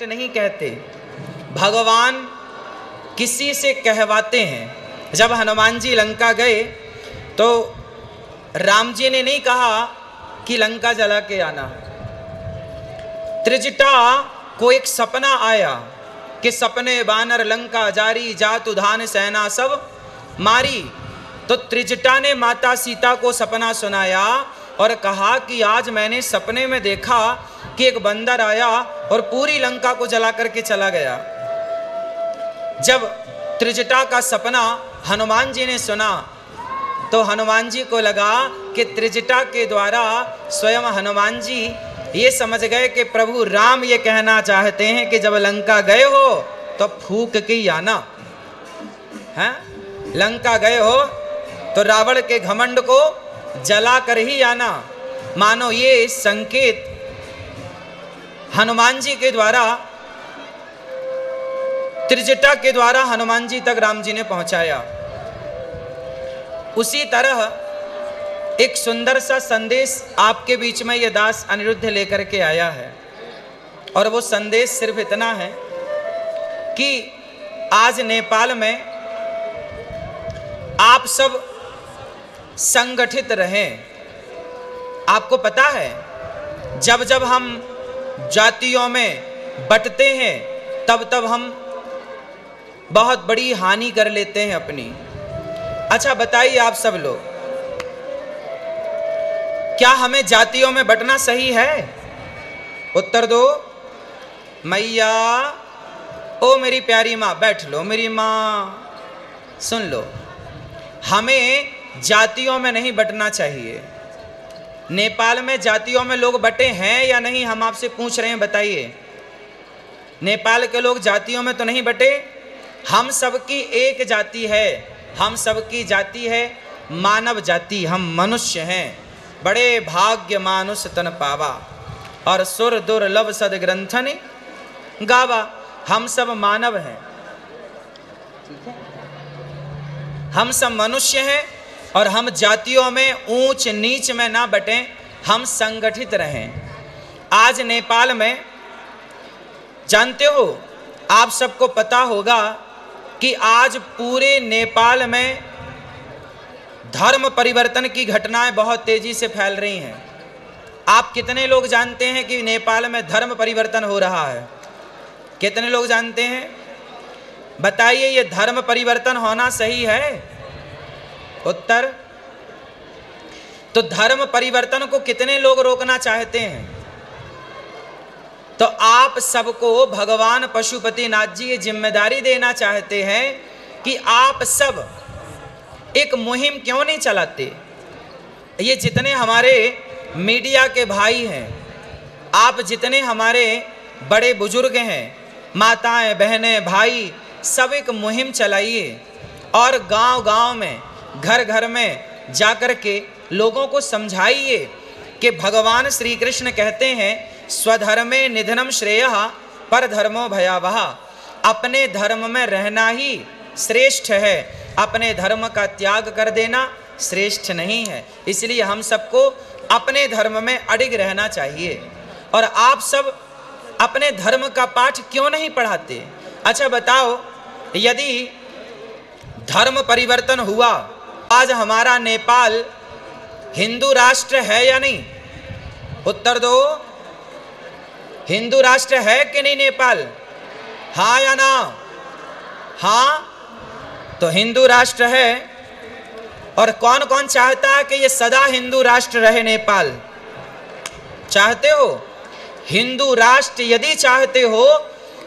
Direct नहीं कहते, भगवान किसी से कहवाते हैं। जब हनुमान जी लंका गए तो राम जी ने नहीं कहा कि लंका जला के आना। त्रिजटा को एक सपना आया कि सपने बानर लंका जारी, जातु धान सेना सब मारी। तो त्रिजटा ने माता सीता को सपना सुनाया और कहा कि आज मैंने सपने में देखा कि एक बंदर आया और पूरी लंका को जला करके चला गया। जब त्रिजटा का सपना हनुमान जी ने सुना तो हनुमान जी को लगा कि त्रिजटा के द्वारा स्वयं हनुमान जी ये समझ गए कि प्रभु राम ये कहना चाहते हैं कि जब लंका गए हो तो फूक के ही आना है। लंका गए हो तो रावण के घमंड को जला कर ही आना। मानो ये संकेत हनुमान जी के द्वारा, त्रिजटा के द्वारा हनुमान जी तक राम जी ने पहुंचाया। उसी तरह एक सुंदर सा संदेश आपके बीच में यह दास अनिरुद्ध लेकर के आया है, और वो संदेश सिर्फ इतना है कि आज नेपाल में आप सब संगठित रहें। आपको पता है जब जब हम जातियों में बंटते हैं तब तब हम बहुत बड़ी हानि कर लेते हैं अपनी। अच्छा बताइए आप सब लोग, क्या हमें जातियों में बंटना सही है? उत्तर दो। मैया, ओ मेरी प्यारी माँ, बैठ लो मेरी माँ, सुन लो। हमें जातियों में नहीं बंटना चाहिए। नेपाल में जातियों में लोग बटे हैं या नहीं, हम आपसे पूछ रहे हैं, बताइए। नेपाल के लोग जातियों में तो नहीं बटे। हम सबकी एक जाति है, हम सबकी जाति है मानव जाति, हम मनुष्य हैं। बड़े भाग्य मानुष तन पावा और सुर दुर्लभ सद ग्रंथन गावा। हम सब मानव हैं, ठीक है? हम सब मनुष्य हैं और हम जातियों में ऊंच नीच में ना बटें, हम संगठित रहें। आज नेपाल में जानते हो, आप सबको पता होगा कि आज पूरे नेपाल में धर्म परिवर्तन की घटनाएं बहुत तेजी से फैल रही हैं। आप कितने लोग जानते हैं कि नेपाल में धर्म परिवर्तन हो रहा है? कितने लोग जानते हैं? बताइए, ये धर्म परिवर्तन होना सही है? उत्तर। तो धर्म परिवर्तन को कितने लोग रोकना चाहते हैं? तो आप सबको भगवान पशुपतिनाथ जी ये जिम्मेदारी देना चाहते हैं कि आप सब एक मुहिम क्यों नहीं चलाते? ये जितने हमारे मीडिया के भाई हैं, आप जितने हमारे बड़े बुजुर्ग हैं, माताएं, बहनें, भाई, सब एक मुहिम चलाइए और गांव-गांव में, घर घर में जाकर के लोगों को समझाइए कि भगवान श्री कृष्ण कहते हैं स्वधर्मे निधनम श्रेयः पर धर्मो भयावह। अपने धर्म में रहना ही श्रेष्ठ है, अपने धर्म का त्याग कर देना श्रेष्ठ नहीं है। इसलिए हम सबको अपने धर्म में अडिग रहना चाहिए। और आप सब अपने धर्म का पाठ क्यों नहीं पढ़ाते? अच्छा बताओ, यदि धर्म परिवर्तन हुआ, आज हमारा नेपाल हिंदू राष्ट्र है या नहीं? उत्तर दो। हिंदू राष्ट्र है कि नहीं नेपाल? हाँ या ना? हाँ, तो हिंदू राष्ट्र है। और कौन कौन चाहता है कि ये सदा हिंदू राष्ट्र रहे नेपाल? चाहते हो? हिंदू राष्ट्र यदि चाहते हो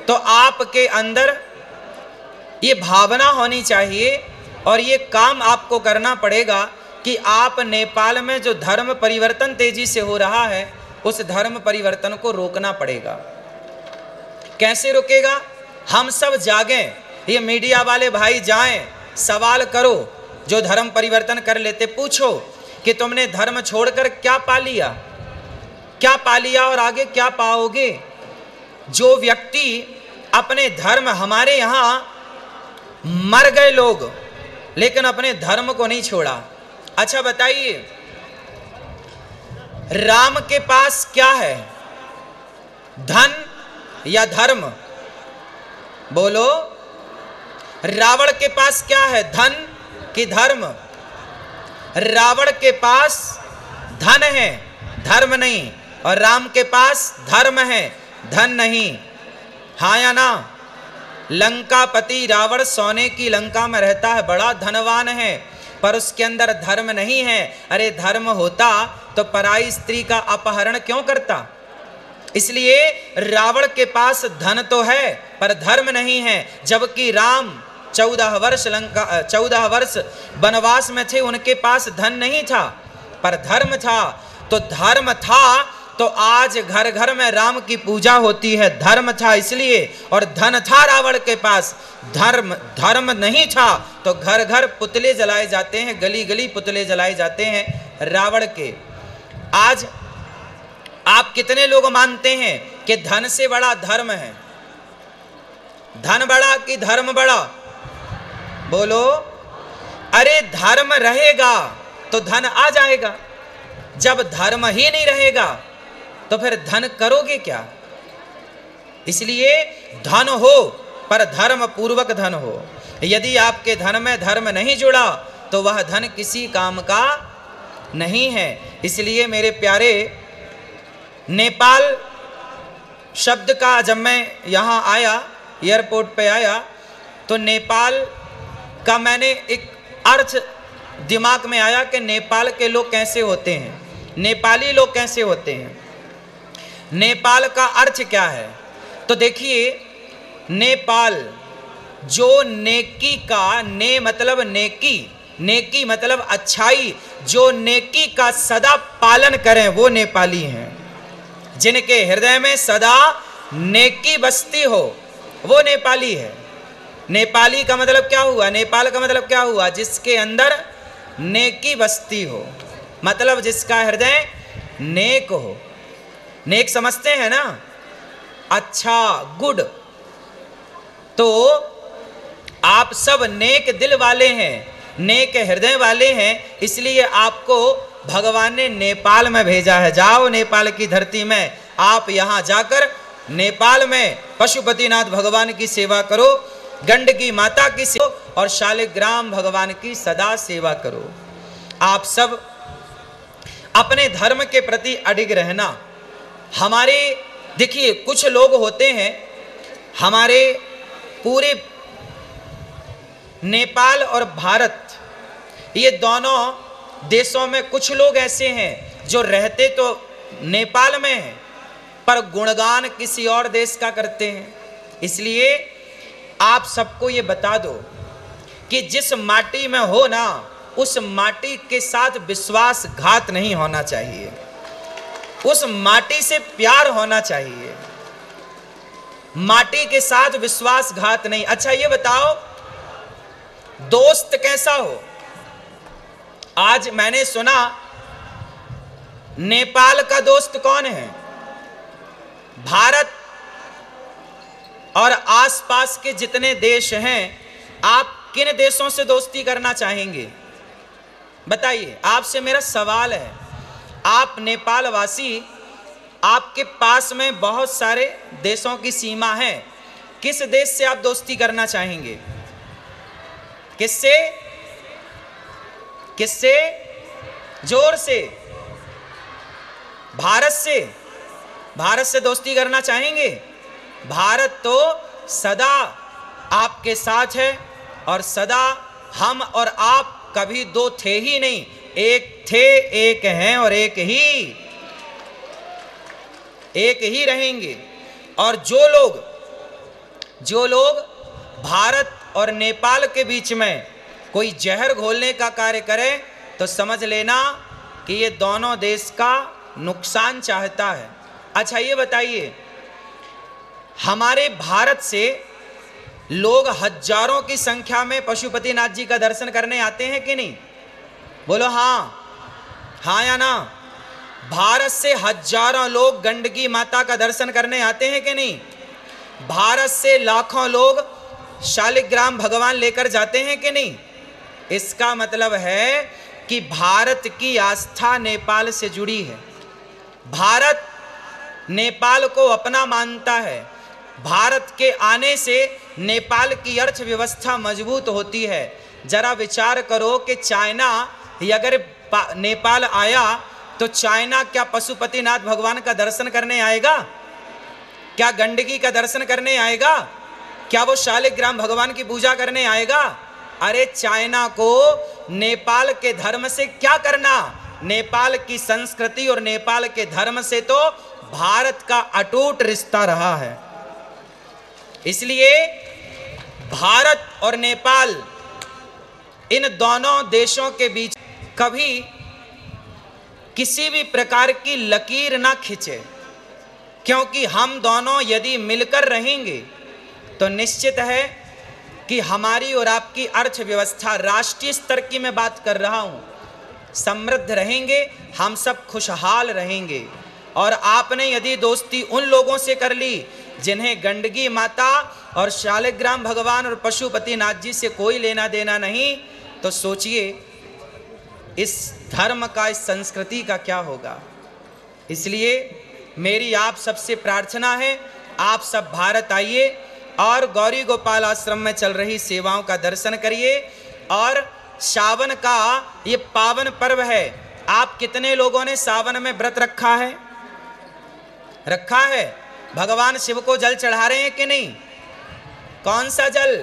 तो आपके अंदर ये भावना होनी चाहिए और ये काम आपको करना पड़ेगा कि आप नेपाल में जो धर्म परिवर्तन तेजी से हो रहा है, उस धर्म परिवर्तन को रोकना पड़ेगा। कैसे रुकेगा? हम सब जागें, ये मीडिया वाले भाई जाएं, सवाल करो, जो धर्म परिवर्तन कर लेते पूछो कि तुमने धर्म छोड़कर क्या पा लिया, क्या पा लिया और आगे क्या पाओगे। जो व्यक्ति अपने धर्म, हमारे यहाँ मर गए लोग लेकिन अपने धर्म को नहीं छोड़ा। अच्छा बताइए, राम के पास क्या है? धन या धर्म? बोलो, रावण के पास क्या है, धन कि धर्म? रावण के पास धन है, धर्म नहीं, और राम के पास धर्म है, धन नहीं। हाँ या ना? लंकापति रावण सोने की लंका में रहता है, बड़ा धनवान है, पर उसके अंदर धर्म नहीं है। अरे धर्म होता तो पराई स्त्री का अपहरण क्यों करता? इसलिए रावण के पास धन तो है पर धर्म नहीं है। जबकि राम 14 वर्ष वनवास में थे, उनके पास धन नहीं था पर धर्म था। तो धर्म था तो आज घर घर में राम की पूजा होती है, धर्म था इसलिए। और धन था रावण के पास, धर्म नहीं था तो घर घर पुतले जलाए जाते हैं, गली गली पुतले जलाए जाते हैं रावण के। आज आप कितने लोग मानते हैं कि धन से बड़ा धर्म है? धन बड़ा कि धर्म बड़ा? बोलो। अरे धर्म रहेगा तो धन आ जाएगा, जब धर्म ही नहीं रहेगा तो फिर धन करोगे क्या? इसलिए धन हो पर धर्म पूर्वक धन हो। यदि आपके धन में धर्म नहीं जुड़ा तो वह धन किसी काम का नहीं है। इसलिए मेरे प्यारे, नेपाल शब्द का जब मैं यहाँ आया, एयरपोर्ट पे आया, तो नेपाल का मैंने एक अर्थ दिमाग में आया कि नेपाल के लोग कैसे होते हैं, नेपाली लोग कैसे होते हैं, नेपाल का अर्थ क्या है। तो देखिए, नेपाल जो नेकी का, ने मतलब नेकी, नेकी मतलब अच्छाई, जो नेकी का सदा पालन करें वो नेपाली हैं। जिनके हृदय में सदा नेकी बसती हो वो नेपाली है। नेपाली का मतलब क्या हुआ? नेपाल का मतलब क्या हुआ? जिसके अंदर नेकी बसती हो, मतलब जिसका हृदय नेक हो। नेक समझते हैं ना? अच्छा, गुड। तो आप सब नेक दिल वाले हैं, नेक हृदय वाले हैं, इसलिए आपको भगवान ने नेपाल में भेजा है। जाओ नेपाल की धरती में, आप यहाँ जाकर नेपाल में पशुपतिनाथ भगवान की सेवा करो, गंडकी माता की सेवा और शालिग्राम भगवान की सदा सेवा करो। आप सब अपने धर्म के प्रति अडिग रहना। हमारे देखिए, कुछ लोग होते हैं, हमारे पूरे नेपाल और भारत, ये दोनों देशों में कुछ लोग ऐसे हैं जो रहते तो नेपाल में हैं पर गुणगान किसी और देश का करते हैं। इसलिए आप सबको ये बता दो कि जिस माटी में हो ना, उस माटी के साथ विश्वासघात नहीं होना चाहिए, उस माटी से प्यार होना चाहिए, माटी के साथ विश्वासघात नहीं। अच्छा ये बताओ, दोस्त कैसा हो? आज मैंने सुना नेपाल का दोस्त कौन है? भारत और आसपास के जितने देश हैं, आप किन देशों से दोस्ती करना चाहेंगे? बताइए, आपसे मेरा सवाल है। आप नेपाल वासी, आपके पास में बहुत सारे देशों की सीमा है, किस देश से आप दोस्ती करना चाहेंगे? किससे? किससे? जोर से। भारत से। भारत से दोस्ती करना चाहेंगे? भारत तो सदा आपके साथ है और सदा हम और आप कभी दो थे ही नहीं, एक थे, एक हैं और एक ही रहेंगे। और जो लोग भारत और नेपाल के बीच में कोई जहर घोलने का कार्य करे तो समझ लेना कि ये दोनों देश का नुकसान चाहता है। अच्छा ये बताइए, हमारे भारत से लोग हजारों की संख्या में पशुपतिनाथ जी का दर्शन करने आते हैं कि नहीं? बोलो हाँ, हाँ या ना? भारत से हजारों लोग गंडकी माता का दर्शन करने आते हैं कि नहीं? भारत से लाखों लोग शालिग्राम भगवान लेकर जाते हैं कि नहीं? इसका मतलब है कि भारत की आस्था नेपाल से जुड़ी है। भारत नेपाल को अपना मानता है भारत के आने से नेपाल की अर्थव्यवस्था मजबूत होती है। जरा विचार करो कि चाइना अगर नेपाल आया तो चाइना क्या पशुपतिनाथ भगवान का दर्शन करने आएगा? क्या गंडकी का दर्शन करने आएगा? क्या वो शालिग्राम भगवान की पूजा करने आएगा? अरे चाइना को नेपाल के धर्म से क्या करना? नेपाल की संस्कृति और नेपाल के धर्म से तो भारत का अटूट रिश्ता रहा है। इसलिए भारत और नेपाल, इन दोनों देशों के बीच कभी किसी भी प्रकार की लकीर ना खींचे, क्योंकि हम दोनों यदि मिलकर रहेंगे तो निश्चित है कि हमारी और आपकी अर्थव्यवस्था, राष्ट्रीय स्तर की मैं बात कर रहा हूं, समृद्ध रहेंगे, हम सब खुशहाल रहेंगे। और आपने यदि दोस्ती उन लोगों से कर ली जिन्हें गंडकी माता और शालिग्राम भगवान और पशुपतिनाथ जी से कोई लेना देना नहीं, तो सोचिए इस धर्म का, इस संस्कृति का क्या होगा। इसलिए मेरी आप सबसे प्रार्थना है, आप सब भारत आइए और गौरी गोपाल आश्रम में चल रही सेवाओं का दर्शन करिए। और सावन का ये पावन पर्व है। आप कितने लोगों ने सावन में व्रत रखा है? रखा है? भगवान शिव को जल चढ़ा रहे हैं कि नहीं? कौन सा जल?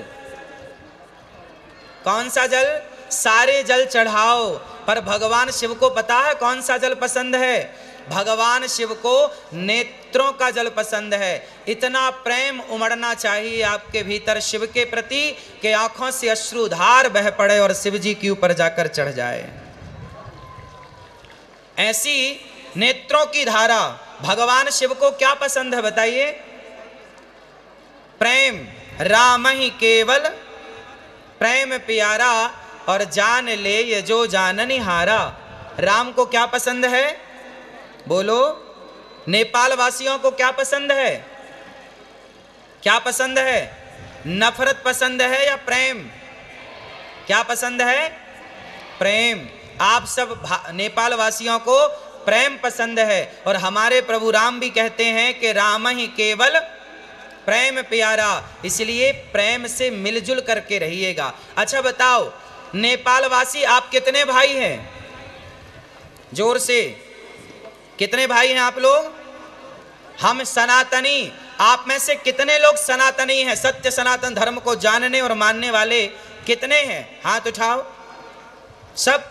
कौन सा जल? सारे जल चढ़ाओ, पर भगवान शिव को पता है कौन सा जल पसंद है? भगवान शिव को नेत्रों का जल पसंद है। इतना प्रेम उमड़ना चाहिए आपके भीतर शिव के प्रति कि आंखों से अश्रुधार बह पड़े और शिव जी के ऊपर जाकर चढ़ जाए। ऐसी नेत्रों की धारा। भगवान शिव को क्या पसंद है बताइए? प्रेम। राम ही केवल प्रेम प्यारा, और जान ले ये जो जाननी हारा। राम को क्या पसंद है? बोलो। नेपाल वासियों को क्या पसंद है? क्या पसंद है? नफरत पसंद है या प्रेम? क्या पसंद है? प्रेम। आप सब नेपाल वासियों को प्रेम पसंद है। और हमारे प्रभु राम भी कहते हैं कि राम ही केवल प्रेम प्यारा, इसलिए प्रेम से मिलजुल करके रहिएगा। अच्छा बताओ, नेपाल वासी आप कितने भाई हैं? जोर से, कितने भाई हैं आप लोग? हम सनातनी। आप में से कितने लोग सनातनी हैं? सत्य सनातन धर्म को जानने और मानने वाले कितने हैं? हाथ उठाओ सब।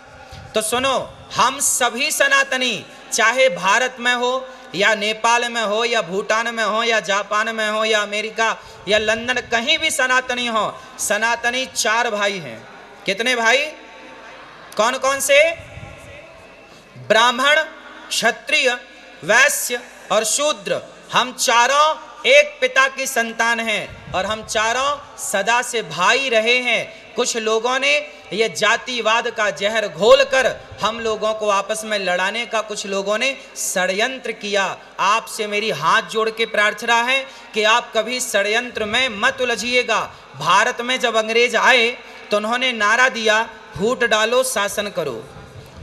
तो सुनो, हम सभी सनातनी, चाहे भारत में हो या नेपाल में हो या भूटान में हो या जापान में हो या अमेरिका या लंदन, कहीं भी सनातनी हो। सनातनी 4 भाई हैं। कितने भाई? कौन कौन से? ब्राह्मण, क्षत्रिय, वैश्य और शूद्र। हम चारों एक पिता की संतान हैं और हम चारों सदा से भाई रहे हैं। कुछ लोगों ने ये जातिवाद का जहर घोलकर हम लोगों को आपस में लड़ाने का कुछ लोगों ने षड्यंत्र किया। आपसे मेरी हाथ जोड़ के प्रार्थना है कि आप कभी षड्यंत्र में मत उलझिएगा। भारत में जब अंग्रेज आए तो उन्होंने नारा दिया, फूट डालो शासन करो।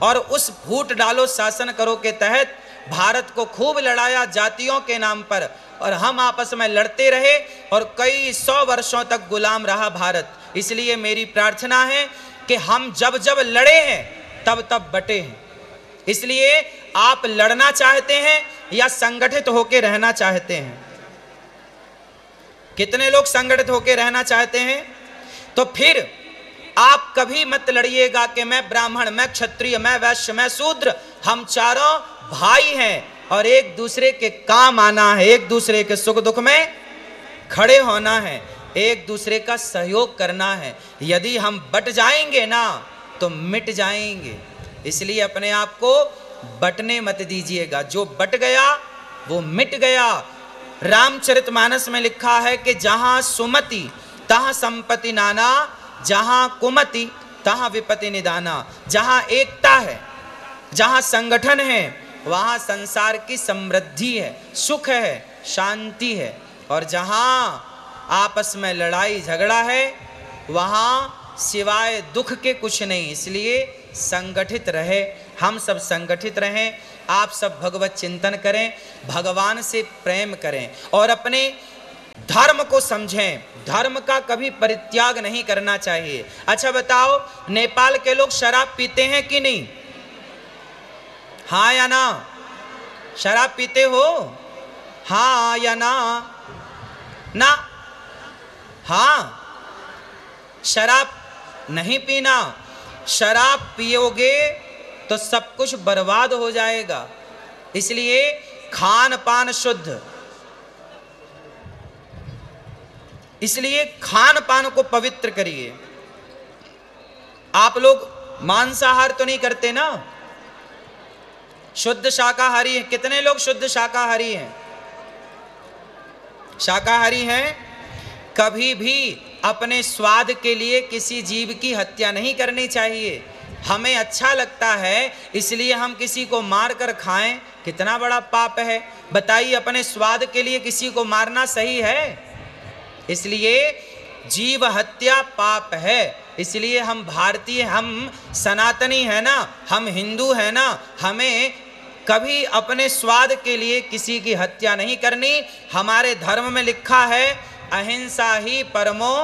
और उस फूट डालो शासन करो के तहत भारत को खूब लड़ाया जातियों के नाम पर, और हम आपस में लड़ते रहे और कई 100 वर्षों तक गुलाम रहा भारत। इसलिए मेरी प्रार्थना है कि हम जब जब लड़े हैं तब तब बटे हैं। इसलिए आप लड़ना चाहते हैं या संगठित होकर रहना चाहते हैं? कितने लोग संगठित होकर रहना चाहते हैं? तो फिर आप कभी मत लड़िएगा कि मैं ब्राह्मण, मैं क्षत्रिय, मैं वैश्य, मैं शूद्र। हम चारों भाई हैं और एक दूसरे के काम आना है, एक दूसरे के सुख दुख में खड़े होना है, एक दूसरे का सहयोग करना है। यदि हम बट जाएंगे ना तो मिट जाएंगे। इसलिए अपने आप को बटने मत दीजिएगा। जो बट गया वो मिट गया। रामचरितमानस में लिखा है कि जहां सुमति तहां संपत्ति नाना, जहां कुमति तहां विपत्ति निदाना। जहां एकता है, जहां संगठन है, वहां संसार की समृद्धि है, सुख है, शांति है। और जहां आपस में लड़ाई झगड़ा है वहां सिवाय दुख के कुछ नहीं। इसलिए संगठित रहे, हम सब संगठित रहें। आप सब भगवत चिंतन करें, भगवान से प्रेम करें और अपने धर्म को समझें, धर्म का कभी परित्याग नहीं करना चाहिए। अच्छा बताओ, नेपाल के लोग शराब पीते हैं कि नहीं? हाँ या ना? शराब पीते हो? हाँ या ना? ना? हाँ, शराब नहीं पीना। शराब पियोगे तो सब कुछ बर्बाद हो जाएगा। इसलिए खान पान शुद्ध, इसलिए खान पान को पवित्र करिए। आप लोग मांसाहार तो नहीं करते ना? शुद्ध शाकाहारी हैं। कितने लोग शुद्ध शाकाहारी हैं? शाकाहारी हैं। कभी भी अपने स्वाद के लिए किसी जीव की हत्या नहीं करनी चाहिए। हमें अच्छा लगता है इसलिए हम किसी को मार कर खाएं, कितना बड़ा पाप है। बताइए, अपने स्वाद के लिए किसी को मारना सही है? इसलिए जीव हत्या पाप है। इसलिए हम भारतीय, हम सनातनी है ना, हम हिंदू है ना, हमें कभी अपने स्वाद के लिए किसी की हत्या नहीं करनी। हमारे धर्म में लिखा है अहिंसा ही परमो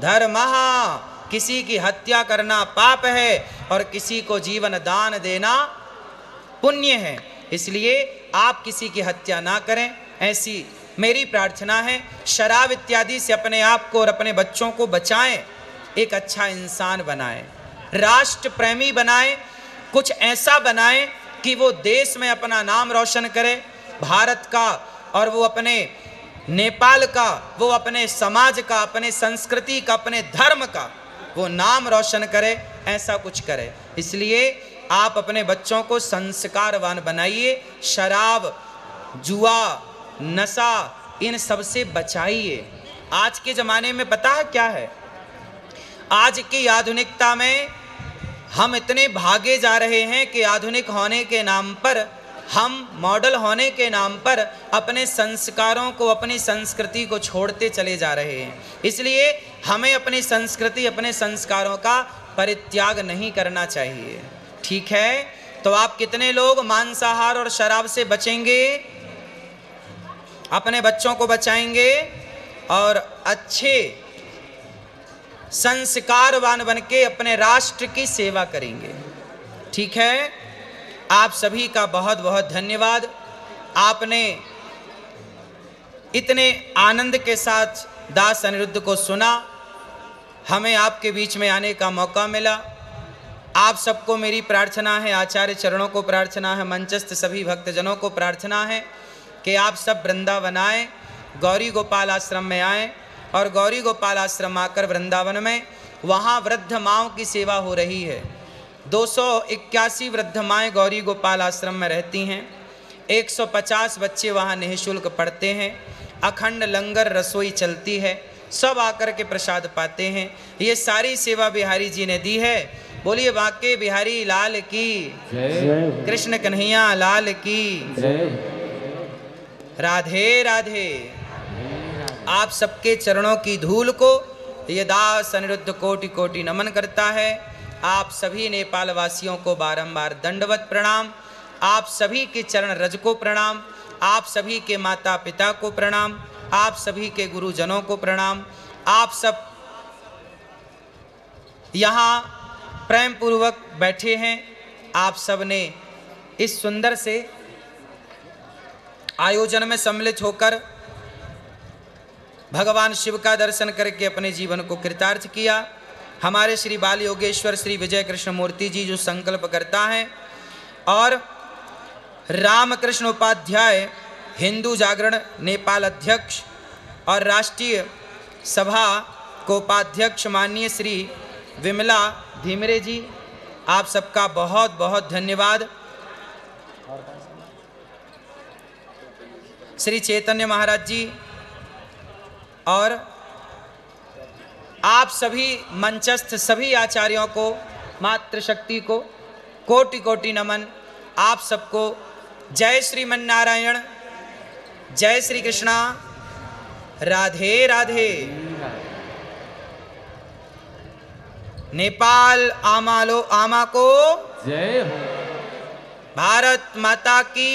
धर्मः। किसी की हत्या करना पाप है और किसी को जीवन दान देना पुण्य है। इसलिए आप किसी की हत्या ना करें, ऐसी मेरी प्रार्थना है। शराब इत्यादि से अपने आप को और अपने बच्चों को बचाएं। एक अच्छा इंसान बनाएं, राष्ट्र प्रेमी बनाएं, कुछ ऐसा बनाएं कि वो देश में अपना नाम रोशन करे, भारत का, और वो अपने नेपाल का, वो अपने समाज का, अपने संस्कृति का, अपने धर्म का वो नाम रोशन करे। ऐसा कुछ करे। इसलिए आप अपने बच्चों को संस्कारवान बनाइए। शराब, जुआ, नशा, इन सब से बचाइए। आज के ज़माने में पता है क्या है? आज की आधुनिकता में हम इतने भागे जा रहे हैं कि आधुनिक होने के नाम पर, हम मॉडल होने के नाम पर अपने संस्कारों को, अपनी संस्कृति को छोड़ते चले जा रहे हैं। इसलिए हमें अपनी संस्कृति, अपने संस्कारों का परित्याग नहीं करना चाहिए। ठीक है? तो आप कितने लोग मांसाहार और शराब से बचेंगे? अपने बच्चों को बचाएंगे और अच्छे संस्कारवान बन के अपने राष्ट्र की सेवा करेंगे। ठीक है? आप सभी का बहुत बहुत धन्यवाद। आपने इतने आनंद के साथ दास अनिरुद्ध को सुना। हमें आपके बीच में आने का मौका मिला। आप सबको मेरी प्रार्थना है, आचार्य चरणों को प्रार्थना है, मंचस्थ सभी भक्तजनों को प्रार्थना है कि आप सब वृंदावन आएँ, गौरी गोपाल आश्रम में आएँ और गौरी गोपाल आश्रम आकर वृंदावन में, वहाँ वृद्ध माँओं की सेवा हो रही है। 281 वृद्ध माएँ गौरी गोपाल आश्रम में रहती हैं। 150 बच्चे वहाँ निःशुल्क पढ़ते हैं। अखंड लंगर रसोई चलती है, सब आकर के प्रसाद पाते हैं। ये सारी सेवा बिहारी जी ने दी है। बोलिए बांके बिहारी लाल की जय, कृष्ण कन्हैया लाल की जय। राधे राधे। आप सबके चरणों की धूल को ये दास अनिरुद्ध कोटि कोटि नमन करता है। आप सभी नेपाल वासियों को बारंबार दंडवत प्रणाम। आप सभी के चरण रज को प्रणाम। आप सभी के माता पिता को प्रणाम। आप सभी के गुरुजनों को प्रणाम। आप सब यहाँ प्रेम पूर्वक बैठे हैं। आप सब ने इस सुंदर से आयोजन में सम्मिलित होकर भगवान शिव का दर्शन करके अपने जीवन को कृतार्थ किया। हमारे श्री बाल योगेश्वर श्री विजय कृष्ण मूर्ति जी जो संकल्प करता है, और रामकृष्ण उपाध्याय हिंदू जागरण नेपाल अध्यक्ष और राष्ट्रीय सभा को उपाध्यक्ष माननीय श्री विमला धीमरे जी, आप सबका बहुत बहुत धन्यवाद। श्री चैतन्य महाराज जी और आप सभी मंचस्थ सभी आचार्यों को, मातृशक्ति को कोटि कोटि नमन। आप सबको जय श्रीमन नारायण, जय श्री कृष्णा, राधे राधे। नेपाल आमा को जय हो, भारत माता की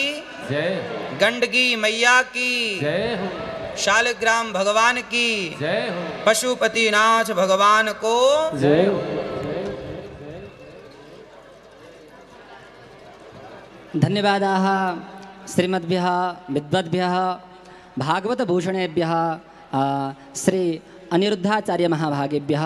जय हो, गंडगी मैया की जय हो। शालिग्राम भगवान की जय हो। पशुपतिनाथ भगवान को जय हो। धन्यवादाः श्रीमद्भ्यः विद्वद्भ्यः भागवतभूषणेभ्यः श्री अनिरुद्धाचार्य महाभागेभ्यः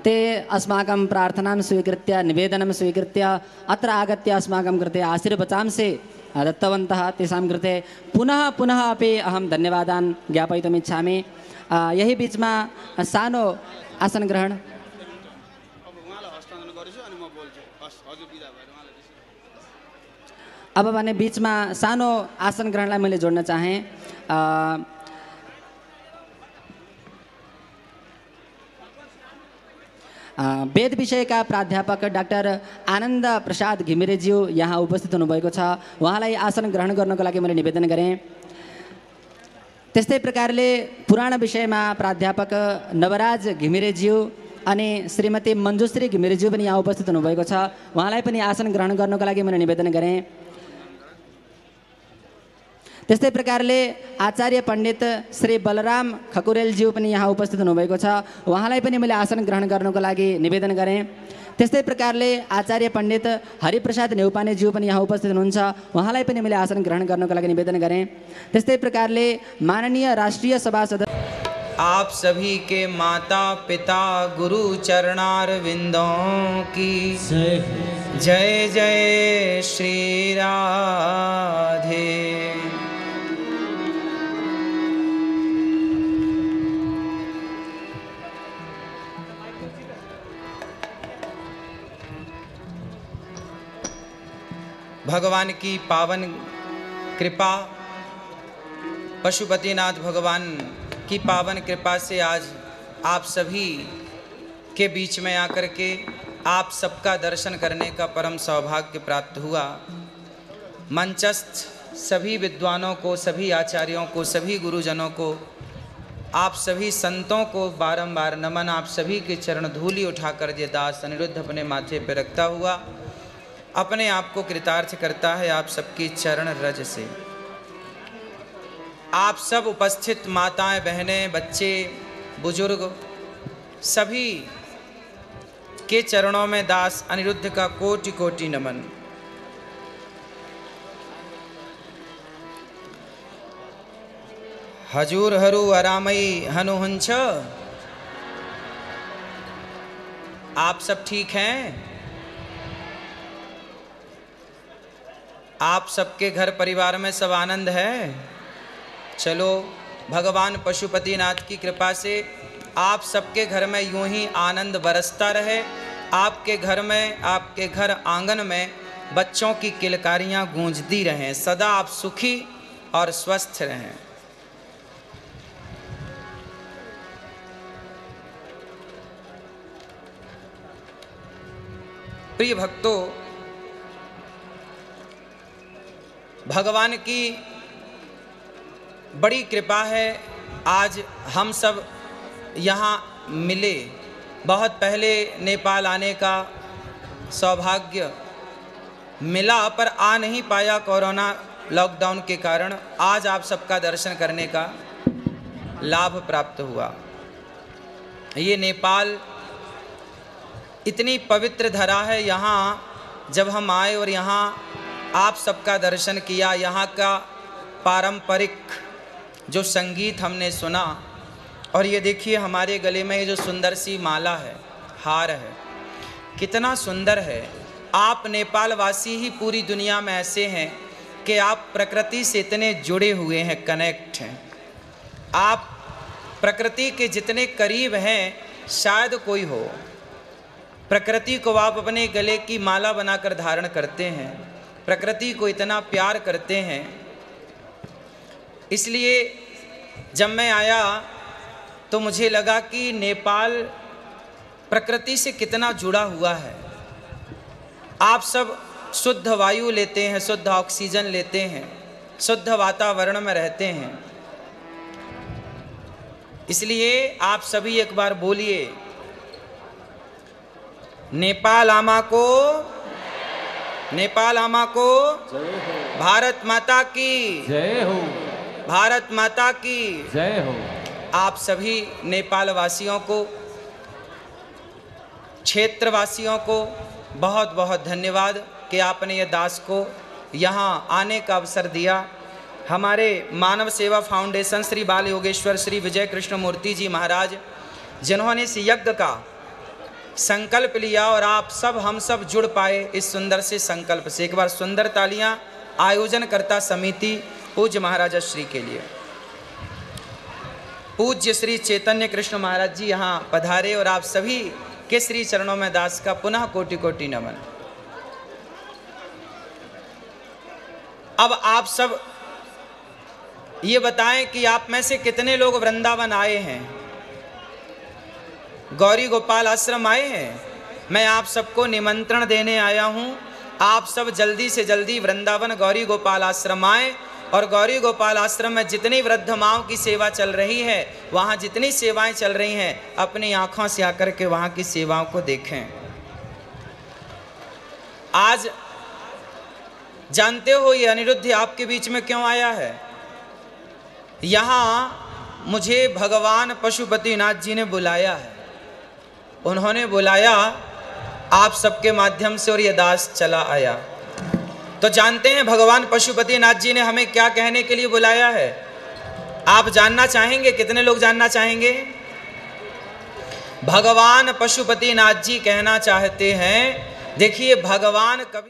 ते अस्माकं प्रार्थनां स्वीकृत्य निवेदनं स्वीकृत्य अत्र आगत्य अस्माकं कृते आशीर्वचांसि दत्तवन्तः। तेषां कृते पुनः पुनः अपि अहं धन्यवादान् ज्ञापयितुम् इच्छामि। यही बीचमा सानो आसन ग्रहण। अब भने बीचमा सानो आसन ग्रहणलाई मैले जोड्न चाहेँ। वेद विषयका प्राध्यापक डाक्टर आनन्द प्रसाद घिमिरेज्यू यहाँ उपस्थित हुनुभएको छ। उहाँलाई आसन ग्रहण गर्नको लागि मैले निवेदन गरेँ। त्यस्तै प्रकारले पुराण विषयमा प्राध्यापक नवराज घिमिरेज्यू अनि श्रीमती मञ्जुश्री घिमिरेज्यू पनि यहाँ उपस्थित हुनुभएको छ। उहाँलाई पनि आसन ग्रहण गर्नको लागि मैले निवेदन गरेँ। त्यस्तै प्रकारले आचार्य पण्डित श्री बलराम खकुरेलज्यू पनि यहाँ उपस्थित हुनुभएको छ। उहाँलाई पनि मैले आसन ग्रहण गर्नको लागि निवेदन गरेँ। त्यस्तै प्रकारले आचार्य पण्डित हरिप्रसाद नेउपानेज्यू पनि यहाँ उपस्थित हुनुहुन्छ। उहाँलाई पनि मैले आसन ग्रहण गर्नको लागि निवेदन गरेँ। त्यस्तै प्रकारले माननीय राष्ट्रिय सभा सदस्य आप सभी के माता पिता गुरु चरणारविंदों की जय जय श्री राधे। भगवान की पावन कृपा, पशुपतिनाथ भगवान की पावन कृपा से आज आप सभी के बीच में आकर के आप सबका दर्शन करने का परम सौभाग्य प्राप्त हुआ। मंचस्थ सभी विद्वानों को, सभी आचार्यों को, सभी गुरुजनों को, आप सभी संतों को बारंबार नमन। आप सभी के चरण धूलि उठाकर ये दास अनिरुद्ध अपने माथे पर रखता हुआ अपने आप को कृतार्थ करता है आप सबकी चरण रज से। आप सब उपस्थित माताएं, बहनें, बच्चे, बुजुर्ग सभी के चरणों में दास अनिरुद्ध का कोटि कोटि नमन। हजूर हरू अरामई हनुहंछ। आप सब ठीक हैं? आप सबके घर परिवार में सब आनंद है? चलो भगवान पशुपतिनाथ की कृपा से आप सबके घर में यूं ही आनंद बरसता रहे। आपके घर में, आपके घर आंगन में बच्चों की किलकारियां गूंजती रहें। सदा आप सुखी और स्वस्थ रहें। प्रिय भक्तों, भगवान की बड़ी कृपा है आज हम सब यहाँ मिले। बहुत पहले नेपाल आने का सौभाग्य मिला पर आ नहीं पाया कोरोना लॉकडाउन के कारण। आज आप सबका दर्शन करने का लाभ प्राप्त हुआ। ये नेपाल इतनी पवित्र धरा है। यहाँ जब हम आए और यहाँ आप सबका दर्शन किया, यहाँ का पारंपरिक जो संगीत हमने सुना, और ये देखिए हमारे गले में ये जो सुंदर सी माला है, हार है, कितना सुंदर है। आप नेपाल वासी ही पूरी दुनिया में ऐसे हैं कि आप प्रकृति से इतने जुड़े हुए हैं, कनेक्ट हैं। आप प्रकृति के जितने करीब हैं शायद कोई हो। प्रकृति को आप अपने गले की माला बनाकर धारण करते हैं, प्रकृति को इतना प्यार करते हैं। इसलिए जब मैं आया तो मुझे लगा कि नेपाल प्रकृति से कितना जुड़ा हुआ है। आप सब शुद्ध वायु लेते हैं, शुद्ध ऑक्सीजन लेते हैं, शुद्ध वातावरण में रहते हैं। इसलिए आप सभी एक बार बोलिए, नेपाल आमा को, नेपाल आमा को, भारत माता की जय हो। भारत माता की जय हो। आप सभी नेपाल वासियों को, क्षेत्रवासियों को बहुत बहुत धन्यवाद कि आपने ये दास को यहाँ आने का अवसर दिया। हमारे मानव सेवा फाउंडेशन श्री बाल योगेश्वर श्री विजय कृष्ण मूर्ति जी महाराज, जिन्होंने इस यज्ञ का संकल्प लिया और आप सब हम सब जुड़ पाए इस सुंदर से संकल्प से। एक बार सुंदर तालियां आयोजनकर्ता समिति पूज्य महाराज श्री के लिए। पूज्य श्री चैतन्य कृष्ण महाराज जी यहाँ पधारे और आप सभी के श्री चरणों में दास का पुनः कोटि कोटि नमन। अब आप सब ये बताएं कि आप में से कितने लोग वृंदावन आए हैं, गौरी गोपाल आश्रम आए हैं। मैं आप सबको निमंत्रण देने आया हूं, आप सब जल्दी से जल्दी वृंदावन गौरी गोपाल आश्रम आए और गौरी गोपाल आश्रम में जितनी वृद्ध माओं की सेवा चल रही है, वहाँ जितनी सेवाएं चल रही हैं, अपनी आँखों से आकर के वहाँ की सेवाओं को देखें। आज जानते हो ये अनिरुद्ध आपके बीच में क्यों आया है? यहाँ मुझे भगवान पशुपतिनाथ जी ने बुलाया है, उन्होंने बुलाया आप सबके माध्यम से और ये दास चला आया। तो जानते हैं भगवान पशुपतिनाथ जी ने हमें क्या कहने के लिए बुलाया है? आप जानना चाहेंगे? कितने लोग जानना चाहेंगे? भगवान पशुपतिनाथ जी कहना चाहते हैं, देखिए भगवान कभी